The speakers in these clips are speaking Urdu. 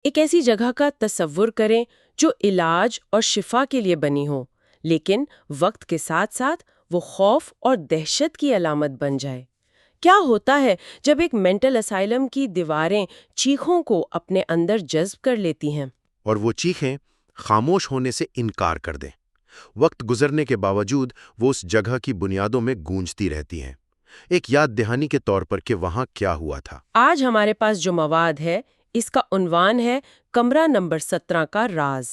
ایک ایسی جگہ کا تصور کریں جو علاج اور شفا کے لیے بنی ہو، لیکن وقت کے ساتھ ساتھ وہ خوف اور دہشت کی علامت بن جائے۔ کیا ہوتا ہے جب ایک مینٹل اسائلم کی دیواریں چیخوں کو اپنے اندر جذب کر لیتی ہیں؟ اور وہ چیخیں خاموش ہونے سے انکار کر دیں۔ وقت گزرنے کے باوجود وہ اس جگہ کی بنیادوں میں گونجتی رہتی ہیں، ایک یاد دہانی کے طور پر کہ وہاں کیا ہوا تھا۔ آج ہمارے پاس جو مواد ہے اس کا عنوان ہے کمرہ نمبر 17 کا راز۔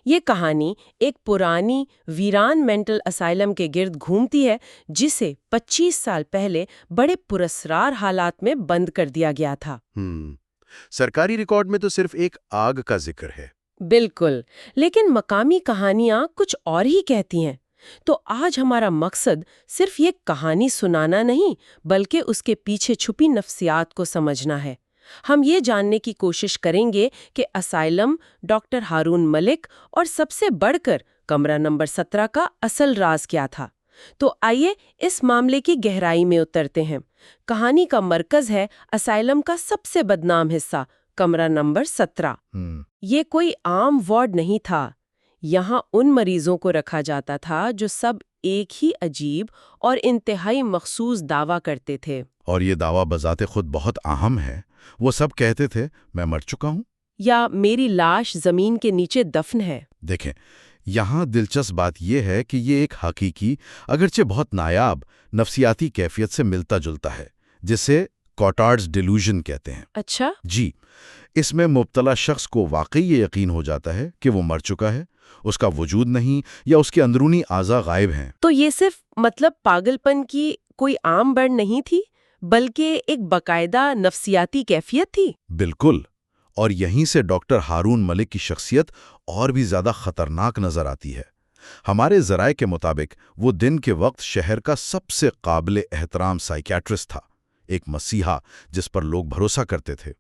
یہ کہانی ایک پرانی ویران مینٹل اسائلم کے گرد گھومتی ہے جسے 25 سال پہلے بڑے پراسرار حالات میں بند کر دیا گیا تھا۔ سرکاری ریکارڈ میں تو صرف ایک آگ کا ذکر ہے۔ بالکل، لیکن مقامی کہانیاں کچھ اور ہی کہتی ہیں۔ تو آج ہمارا مقصد صرف یہ کہانی سنانا نہیں، بلکہ اس کے پیچھے چھپی نفسیات کو سمجھنا ہے۔ ہم یہ جاننے کی کوشش کریں گے کہ اسائلم، ڈاکٹر ہارون ملک اور سب سے بڑھ کر کمرہ نمبر 17 کا اصل راز کیا تھا۔ تو آئیے اس معاملے کی گہرائی میں اترتے ہیں۔ کہانی کا مرکز ہے اسائلم کا سب سے بدنام حصہ، کمرہ نمبر 17۔ یہ کوئی عام وارڈ نہیں تھا۔ یہاں ان مریضوں کو رکھا جاتا تھا جو سب ایک ہی عجیب اور انتہائی مخصوص دعویٰ کرتے تھے۔ اور یہ دعویٰ بذات خود بہت اہم ہے۔ وہ سب کہتے تھے میں مر چکا ہوں، یا میری لاش زمین کے نیچے دفن ہے۔ دیکھیں، یہاں دلچسپ بات یہ ہے کہ یہ ایک حقیقی، اگرچہ بہت نایاب، نفسیاتی کیفیت سے ملتا جلتا ہے، جسے کوٹارڈز ڈیلوژن کہتے ہیں۔ اچھا، جی، اس میں مبتلا شخص کو واقعی یہ یقین ہو جاتا ہے کہ وہ مر چکا ہے، اس کا وجود نہیں یا اس کے اندرونی اعضاء غائب ہیں۔ تو یہ صرف پاگل پن کی کوئی عام بڑھ نہیں تھی، بلکہ ایک باقاعدہ نفسیاتی کیفیت تھی۔ بالکل، اور یہیں سے ڈاکٹر ہارون ملک کی شخصیت اور بھی زیادہ خطرناک نظر آتی ہے۔ ہمارے ذرائع کے مطابق وہ دن کے وقت شہر کا سب سے قابل احترام سائیکیٹرسٹ تھا، ایک مسیحا جس پر لوگ بھروسہ کرتے تھے۔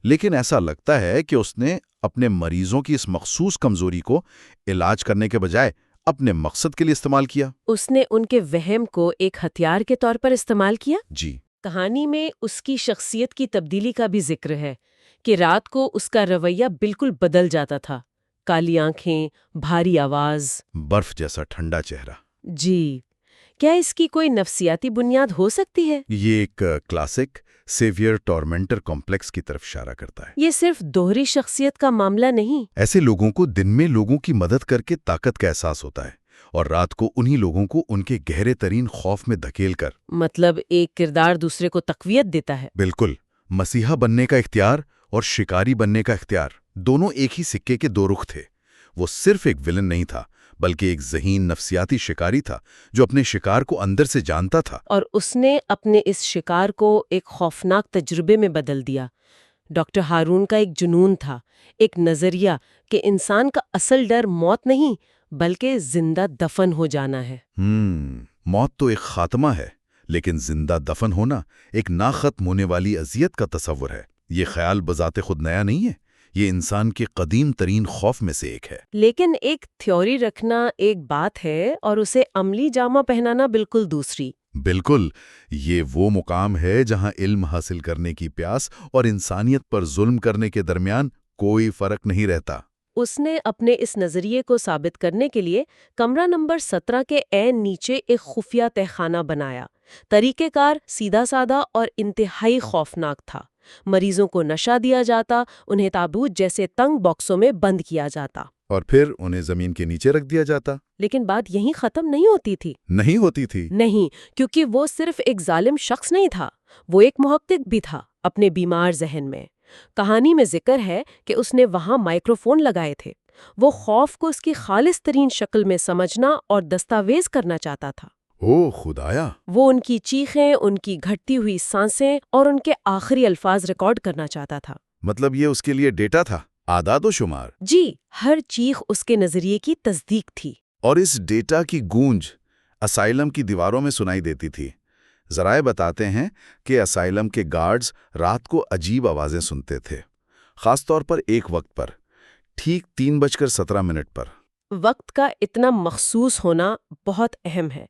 لیکن ایسا لگتا ہے کہ اس نے اپنے مریضوں کی اس مخصوص کمزوری کو علاج کرنے کے بجائے اپنے مقصد کے لیے استعمال کیا۔ اس نے ان کے وہم کو ایک ہتھیار کے طور پر استعمال کیا۔ جی، کہانی میں اس کی شخصیت کی تبدیلی کا بھی ذکر ہے کہ رات کو اس کا رویہ بالکل بدل جاتا تھا، کالی آنکھیں، بھاری آواز، برف جیسا ٹھنڈا چہرہ۔ جی، کیا اس کی کوئی نفسیاتی بنیاد ہو سکتی ہے؟ یہ ایک کلاسک سیویئر ٹورمنٹر کمپلیکس کی طرف اشارہ کرتا ہے۔ یہ صرف دوہری شخصیت کا معاملہ نہیں۔ ایسے لوگوں کو دن میں لوگوں کی مدد کر کے طاقت کا احساس ہوتا ہے، اور رات کو انہی لوگوں کو ان کے گہرے ترین خوف میں دھکیل کر ایک کردار دوسرے کو تقویت دیتا ہے۔ بالکل، مسیحا بننے کا اختیار اور شکاری بننے کا اختیار دونوں ایک ہی سکے کے دو رخ تھے۔ وہ صرف ایک ولن نہیں تھا، بلکہ ایک ذہین نفسیاتی شکاری تھا جو اپنے شکار کو اندر سے جانتا تھا۔ اور اس نے اپنے اس شکار کو ایک خوفناک تجربے میں بدل دیا۔ ڈاکٹر ہارون کا ایک جنون تھا، ایک نظریہ کہ انسان کا اصل ڈر موت نہیں بلکہ زندہ دفن ہو جانا ہے۔ موت تو ایک خاتمہ ہے، لیکن زندہ دفن ہونا ایک نہ ختم ہونے والی اذیت کا تصور ہے۔ یہ خیال بذات خود نیا نہیں ہے، یہ انسان کے قدیم ترین خوف میں سے ایک ہے۔ لیکن ایک تھیوری رکھنا ایک بات ہے اور اسے عملی جامہ پہنانا بالکل دوسری۔ بالکل، یہ وہ مقام ہے جہاں علم حاصل کرنے کی پیاس اور انسانیت پر ظلم کرنے کے درمیان کوئی فرق نہیں رہتا۔ اس نے اپنے اس نظریے کو ثابت کرنے کے لیے کمرہ نمبر 17 کے عین نیچے ایک خفیہ تہخانہ بنایا۔ طریقہ کار سیدھا سادہ اور انتہائی خوفناک تھا۔ مریضوں کو نشہ دیا جاتا، انہیں تابوت جیسے تنگ باکسوں میں بند کیا جاتا، اور پھر انہیں زمین کے نیچے رکھ دیا جاتا۔ لیکن بات یہیں ختم نہیں ہوتی تھی۔ نہیں، کیونکہ وہ صرف ایک ظالم شخص نہیں تھا، وہ ایک محقق بھی تھا اپنے بیمار ذہن میں۔ کہانی میں ذکر ہے کہ اس نے وہاں مائکروفون لگائے تھے۔ وہ خوف کو اس کی خالص ترین شکل میں سمجھنا اور دستاویز کرنا چاہتا تھا۔ او خدایا! وہ ان کی چیخیں، ان کی گھٹتی ہوئی سانسیں اور ان کے آخری الفاظ ریکارڈ کرنا چاہتا تھا۔ مطلب یہ اس کے لیے ڈیٹا تھا، اعداد و شمار۔ جی، ہر چیخ اس کے نظریے کی تصدیق تھی۔ اور اس ڈیٹا کی گونج اسائلم کی دیواروں میں سنائی دیتی تھی۔ ذرائع بتاتے ہیں کہ اسائلم کے گارڈز رات کو عجیب آوازیں سنتے تھے، خاص طور پر ایک وقت پر، ٹھیک 3:17 پر۔ وقت کا اتنا مخصوص ہونا بہت اہم ہے۔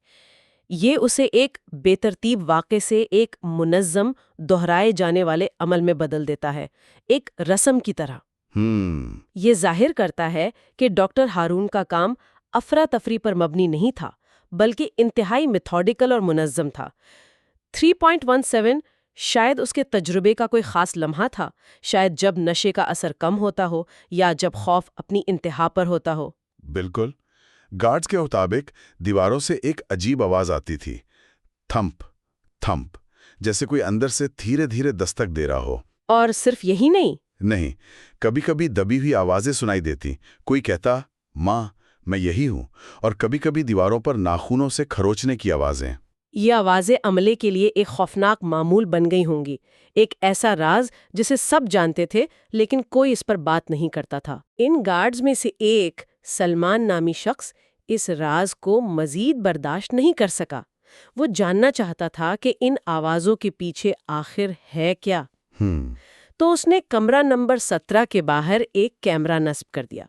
یہ اسے ایک بے ترتیب واقعے سے ایک منظم دہرائے جانے والے عمل میں بدل دیتا ہے، ایک رسم کی طرح۔ یہ ظاہر کرتا ہے کہ ڈاکٹر ہارون کا کام افراتفری پر مبنی نہیں تھا، بلکہ انتہائی میتھوڈیکل اور منظم تھا۔ 3.17 شاید اس کے تجربے کا کوئی خاص لمحہ تھا، شاید جب نشے کا اثر کم ہوتا ہو یا جب خوف اپنی انتہا پر ہوتا ہو۔ بالکل۔ گارڈز کے مطابق دیواروں سے ایک عجیب آواز آتی تھی، تھمپ تھمپ، جیسے کوئی اندر سے دھیرے دھیرے دستک دے رہا ہو۔ اور صرف یہی نہیں، کبھی کبھی دبی ہوئی آوازیں سنائی دیتی، کوئی کہتا ماں میں یہی ہوں، اور کبھی کبھی دیواروں پر ناخنوں سے کھروچنے کی آوازیں۔ یہ آوازیں عملے کے لیے ایک خوفناک معمول بن گئی ہوں گی، ایک ایسا راز جسے سب جانتے تھے لیکن کوئی اس پر بات نہیں کرتا تھا۔ ان گارڈز میں سے ایک، سلمان نامی شخص، اس راز کو مزید برداشت نہیں کر سکا۔ وہ جاننا چاہتا تھا کہ ان آوازوں کے پیچھے آخر ہے کیا۔ تو اس نے کمرہ نمبر 17 کے باہر ایک کیمرہ نصب کر دیا،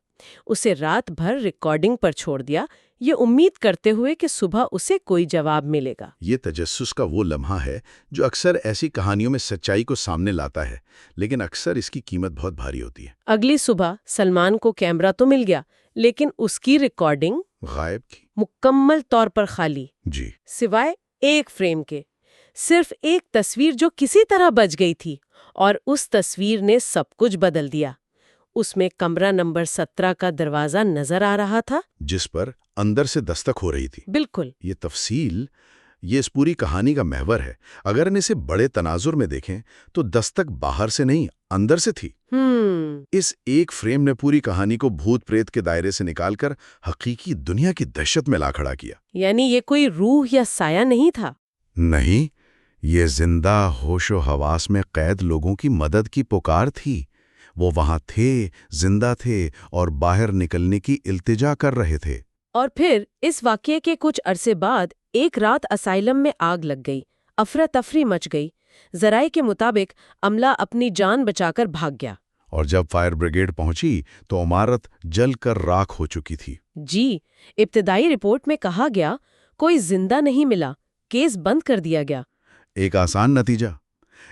اسے رات بھر ریکارڈنگ پر چھوڑ دیا، یہ امید کرتے ہوئے کہ صبح اسے کوئی جواب ملے گا۔ یہ تجسس کا وہ لمحہ ہے جو اکثر ایسی کہانیوں میں سچائی کو سامنے لاتا ہے، لیکن اکثر اس کی قیمت بہت بھاری ہوتی ہے۔ اگلی صبح سلمان کو کیمرہ تو مل گیا، لیکن اس کی ریکارڈنگ غائب تھی۔ مکمل طور پر خالی، جی، سوائے ایک فریم کے، صرف ایک تصویر جو کسی طرح بچ گئی تھی، اور اس تصویر نے سب کچھ بدل دیا۔ اس میں کمرہ نمبر 17 کا دروازہ نظر آ رہا تھا، جس پر اندر سے دستک ہو رہی تھی۔ بالکل۔ یہ تفصیل، یہ اس پوری کہانی کا محور ہے۔ اگر ان اسے بڑے تناظر میں دیکھیں تو دستک باہر سے نہیں، اندر سے تھی۔ اس ایک فریم نے پوری کہانی کو بھوت پریت کے دائرے سے نکال کر حقیقی دنیا کی دہشت میں لا کھڑا کیا۔ یعنی یہ کوئی روح یا سایہ نہیں تھا۔ نہیں، یہ زندہ ہوش و حواس میں قید لوگوں کی مدد کی پکار تھی۔ وہ وہاں تھے، زندہ تھے، اور باہر نکلنے کی التجا کر رہے تھے۔ اور پھر اس واقعے کے کچھ عرصے بعد ایک رات اسائلم میں آگ لگ گئی، افراتفری مچ گئی۔ ذرائع کے مطابق عملہ اپنی جان بچا کر بھاگ گیا۔ اور جب فائر بریگیڈ پہنچی تو عمارت جل کر راکھ ہو چکی تھی۔ جی، ابتدائی رپورٹ میں کہا گیا کوئی زندہ نہیں ملا، کیس بند کر دیا گیا۔ ایک آسان نتیجہ،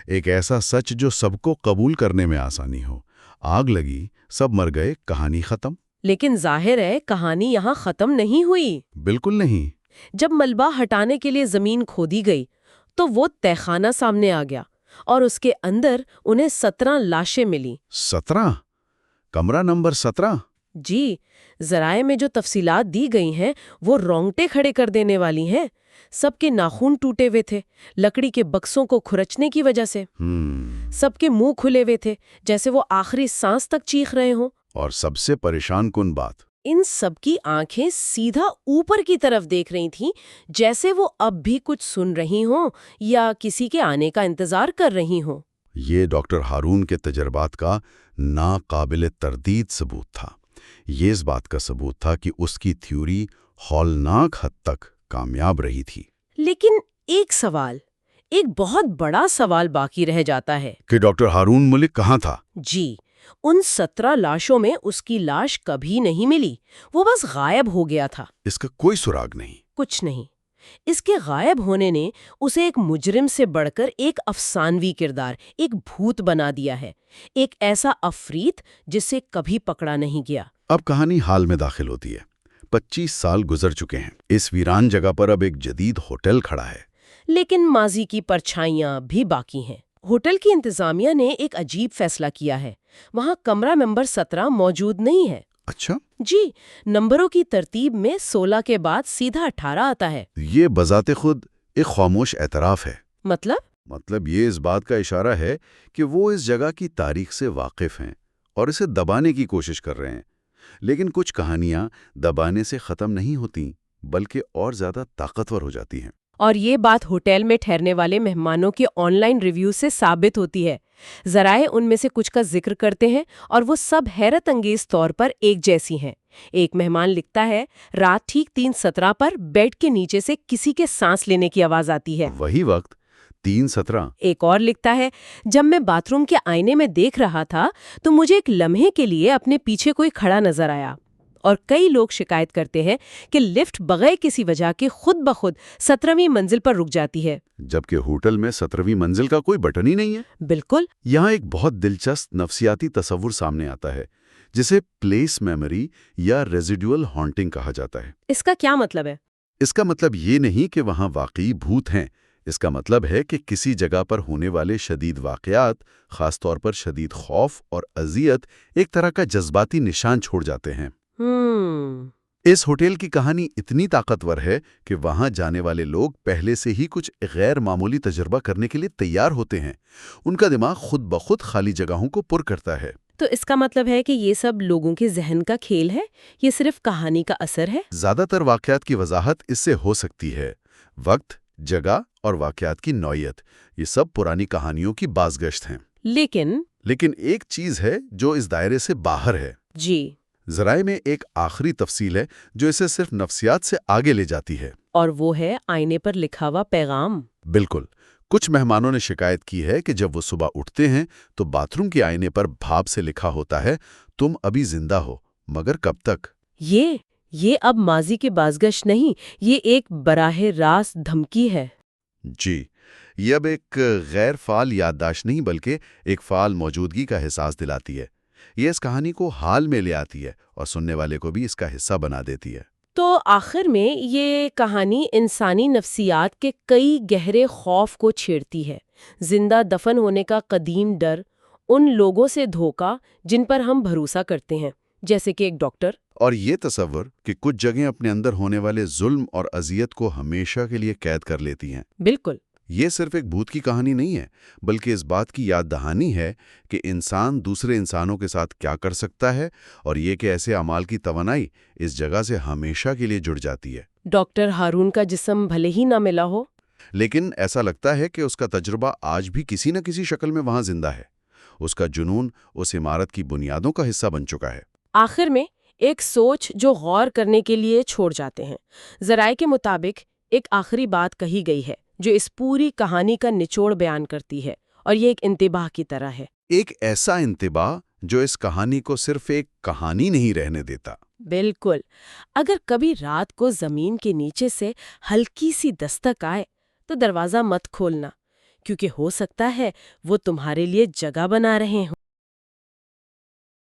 ایک ایسا سچ جو سب کو قبول کرنے میں آسانی ہو۔ آگ لگی، سب مر گئے، کہانی ختم۔ لیکن ظاہر ہے کہانی یہاں ختم نہیں ہوئی۔ بالکل نہیں۔ جب ملبہ ہٹانے کے لیے زمین کھودی گئی تو وہ تہخانہ سامنے آ گیا، اور اس کے اندر انہیں 17 لاشیں ملی۔ 17؟ کمرہ نمبر 17؟ جی، ذرائع میں جو تفصیلات دی گئی ہیں وہ رونگٹے کھڑے کر دینے والی ہیں۔ سب کے ناخن ٹوٹے ہوئے تھے، لکڑی کے بکسوں کو کھرچنے کی وجہ سے۔ سب کے منہ کھلے ہوئے تھے، جیسے وہ آخری سانس تک چیخ رہے ہوں۔ اور سب سے پریشان کن بات، ان سب کی آنکھیں سیدھا اوپر کی طرف دیکھ رہی تھیں، جیسے وہ اب بھی کچھ سن رہی ہوں یا کسی کے آنے کا انتظار کر رہی ہوں۔ یہ ڈاکٹر ہارون کے تجربات کا ناقابل تردید ثبوت تھا۔ یہ اس بات کا ثبوت تھا کہ اس کی تھیوری ہولناک حد تک کامیاب رہی تھی۔ لیکن ایک سوال، ایک بہت بڑا سوال باقی رہ جاتا ہے کہ ڈاکٹر ہارون ملک کہاں تھا؟ جی، ان 17 لاشوں میں اس کی لاش کبھی نہیں ملی، وہ بس غائب ہو گیا تھا۔ اس کا کوئی سراغ نہیں۔ کچھ نہیں۔ اس کے غائب ہونے نے اسے ایک مجرم سے بڑھ کر ایک افسانوی کردار، ایک بھوت بنا دیا ہے، ایک ایسا عفریت جسے کبھی پکڑا نہیں گیا۔ اب کہانی حال میں داخل ہوتی ہے۔ 25 سال گزر چکے ہیں۔ اس ویران جگہ پر اب ایک جدید ہوٹل کھڑا ہے، لیکن ماضی کی پرچھائیاں بھی باقی ہیں۔ ہوٹل کی انتظامیہ نے ایک عجیب فیصلہ کیا ہے، وہاں کمرہ نمبر 17 موجود نہیں ہے۔ اچھا؟ جی، نمبروں کی ترتیب میں 16 کے بعد سیدھا 18 آتا ہے۔ یہ بذات خود ایک خاموش اعتراف ہے۔ مطلب یہ اس بات کا اشارہ ہے کہ وہ اس جگہ کی تاریخ سے واقف ہیں اور اسے دبانے کی کوشش کر رہے ہیں۔ لیکن کچھ کہانیاں دبانے سے ختم نہیں ہوتیں بلکہ اور زیادہ طاقتور ہو جاتی ہیں۔ اور یہ بات ہوٹل میں ٹھہرنے والے مہمانوں کے آن لائن ریویو سے ثابت ہوتی ہے۔ ذرائع ان میں سے کچھ کا ذکر کرتے ہیں اور وہ سب حیرت انگیز طور پر ایک جیسی ہیں۔ ایک مہمان لکھتا ہے، رات ٹھیک 3:17 پر بیڈ کے نیچے سے کسی کے سانس لینے کی آواز آتی ہے۔ وہی وقت 3:17۔ ایک اور لکھتا ہے، جب میں باتھ روم کے آئینے میں دیکھ رہا تھا تو مجھے ایک لمحے کے لیے اپنے پیچھے کوئی کھڑا نظر آیا۔ اور کئی لوگ شکایت کرتے ہیں کہ لفٹ بغیر کسی وجہ کے خود بخود 17ویں منزل پر رک جاتی ہے۔ جبکہ ہوٹل میں 17ویں منزل کا کوئی بٹن ہی نہیں ہے۔ بالکل۔ یہاں ایک بہت دلچسپ نفسیاتی تصور سامنے آتا ہے جسے پلیس میموری یا ریزیڈیول ہانٹنگ کہا جاتا ہے۔ اس کا کیا مطلب ہے؟ اس کا مطلب یہ نہیں کہ وہاں واقعی بھوت ہیں، اس کا مطلب ہے کہ کسی جگہ پر ہونے والے شدید واقعات، خاص طور پر شدید خوف اور اذیت، ایک طرح کا جذباتی نشان چھوڑ جاتے ہیں۔ اس ہوٹل کی کہانی اتنی طاقتور ہے کہ وہاں جانے والے لوگ پہلے سے ہی کچھ غیر معمولی تجربہ کرنے کے لیے تیار ہوتے ہیں۔ ان کا دماغ خود بخود خالی جگہوں کو پر کرتا ہے۔ تو اس کا مطلب ہے کہ یہ سب لوگوں کے ذہن کا کھیل ہے، یہ صرف کہانی کا اثر ہے؟ زیادہ تر واقعات کی وضاحت اس سے ہو سکتی ہے۔ وقت، جگہ اور واقعات کی نوعیت، یہ سب پرانی کہانیوں کی بازگشت ہیں۔ لیکن ایک چیز ہے جو اس دائرے سے باہر ہے۔ جی۔ ذرائع میں ایک آخری تفصیل ہے جو اسے صرف نفسیات سے آگے لے جاتی ہے۔ اور وہ ہے آئینے پر لکھا ہوا پیغام۔ بالکل۔ کچھ مہمانوں نے شکایت کی ہے کہ جب وہ صبح اٹھتے ہیں تو باتھ روم کے آئینے پر بھاپ سے لکھا ہوتا ہے، تم ابھی زندہ ہو، مگر کب تک؟ یہ اب ماضی کی بازگشت نہیں، یہ ایک براہ راست دھمکی ہے۔ جی، یہ اب ایک غیر فعال یادداشت نہیں بلکہ ایک فعال موجودگی کا احساس دلاتی ہے۔ یہ اس کہانی کو حال میں لے آتی ہے اور سننے والے کو بھی اس کا حصہ بنا دیتی ہے۔ تو آخر میں یہ کہانی انسانی نفسیات کے کئی گہرے خوف کو چھیڑتی ہے۔ زندہ دفن ہونے کا قدیم ڈر، ان لوگوں سے دھوکا جن پر ہم بھروسہ کرتے ہیں، جیسے کہ ایک ڈاکٹر، اور یہ تصور کہ کچھ جگہیں اپنے اندر ہونے والے ظلم اور اذیت کو ہمیشہ کے لیے قید کر لیتی ہیں۔ بالکل۔ یہ صرف ایک بھوت کی کہانی نہیں ہے، بلکہ اس بات کی یاد دہانی ہے کہ انسان دوسرے انسانوں کے ساتھ کیا کر سکتا ہے، اور یہ کہ ایسے اعمال کی توانائی اس جگہ سے ہمیشہ کے لیے جڑ جاتی ہے۔ ڈاکٹر ہارون کا جسم بھلے ہی نہ ملا ہو، لیکن ایسا لگتا ہے کہ اس کا تجربہ آج بھی کسی نہ کسی شکل میں وہاں زندہ ہے۔ اس کا جنون اس عمارت کی بنیادوں کا حصہ بن چکا ہے۔ آخر میں ایک سوچ جو غور کرنے کے لیے چھوڑ جاتے ہیں۔ ذرائع کے مطابق ایک آخری بات کہی گئی ہے جو اس پوری کہانی کا نچوڑ بیان کرتی ہے، اور یہ ایک انتباہ کی طرح ہے۔ ایک ایسا انتباہ جو اس کہانی کو صرف ایک کہانی نہیں رہنے دیتا۔ بالکل۔ اگر کبھی رات کو زمین کے نیچے سے ہلکی سی دستک آئے تو دروازہ مت کھولنا، کیونکہ ہو سکتا ہے وہ تمہارے لیے جگہ بنا رہے ہوں۔